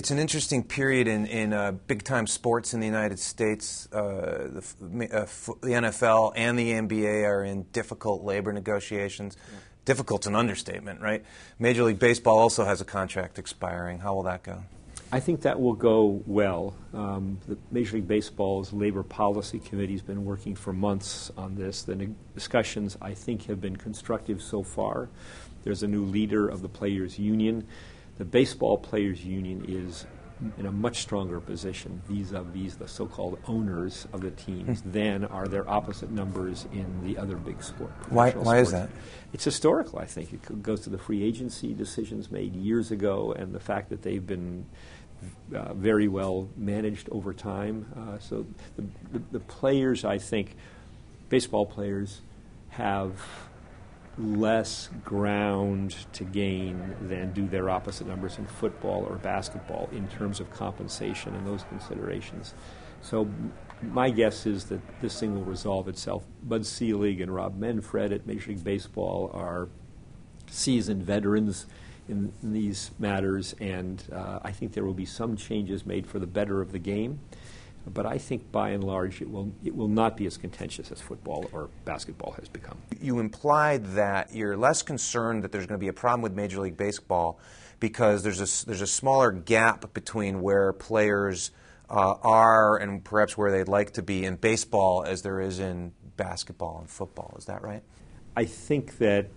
It's an interesting period in big-time sports in the United States. The NFL and the NBA are in difficult labor negotiations. Yeah. Difficult's an understatement, right? Major League Baseball also has a contract expiring. How will that go? I think that will go well. The Major League Baseball's Labor Policy Committee has been working for months on this. The discussions, I think, have been constructive so far. There's a new leader of the Players' Union. The Baseball Players' Union is in a much stronger position vis-a-vis the so-called owners of the teams than are their opposite numbers in the other big sport. Why is that? It's historical, I think. It goes to the free agency decisions made years ago and the fact that they've been very well managed over time. So the players, I think, baseball players have less ground to gain than do their opposite numbers in football or basketball in terms of compensation and those considerations. So my guess is that this thing will resolve itself. Bud Selig and Rob Manfred at Major League Baseball are seasoned veterans in these matters, and I think there will be some changes made for the better of the game. But I think, by and large, it will not be as contentious as football or basketball has become. You implied that you're less concerned that there's going to be a problem with Major League Baseball because there's a smaller gap between where players are and perhaps where they'd like to be in baseball as there is in basketball and football. Is that right? I think that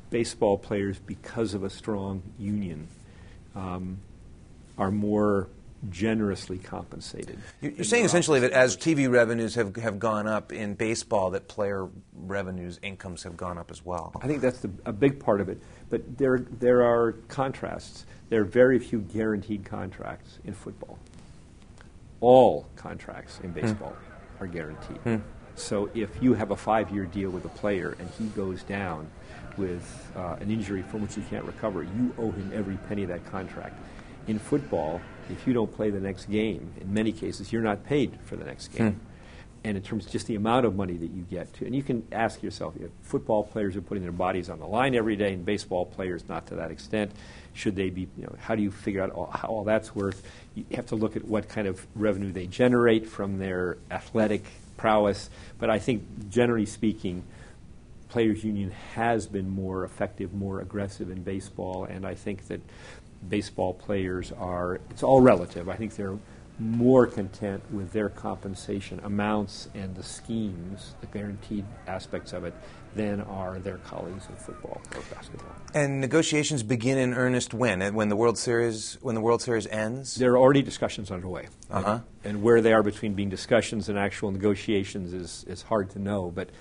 baseball players, because of a strong union, are more generously compensated. You're saying essentially that as TV revenues have gone up in baseball, that player revenues, incomes have gone up as well. I think that's a big part of it. But there are contrasts. There are very few guaranteed contracts in football. All contracts in baseball are guaranteed. So if you have a 5-year deal with a player and he goes down with an injury from which he can't recover, you owe him every penny of that contract. In football, if you don't play the next game, in many cases, you're not paid for the next game. And in terms of just the amount of money that you get to, and you can ask yourself, if football players are putting their bodies on the line every day, and baseball players not to that extent, should they be, how do you figure out how all that's worth? You have to look at what kind of revenue they generate from their athletic prowess. But I think, generally speaking, Players Union has been more effective, more aggressive in baseball, and I think that baseball players are, it's all relative. I think they're more content with their compensation amounts and the schemes, the guaranteed aspects of it, than are their colleagues in football or basketball. And negotiations begin in earnest when? When the World Series ends? There are already discussions underway. And where they are between being discussions and actual negotiations is hard to know, but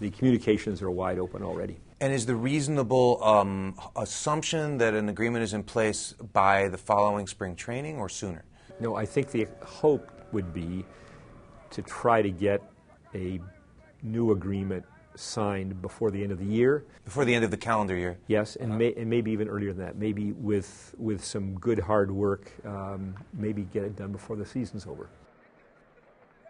the communications are wide open already. And is the reasonable assumption that an agreement is in place by the following spring training or sooner? No, I think the hope would be to try to get a new agreement signed before the end of the year. Before the end of the calendar year? Yes, and maybe even earlier than that. Maybe with some good hard work, maybe get it done before the season's over.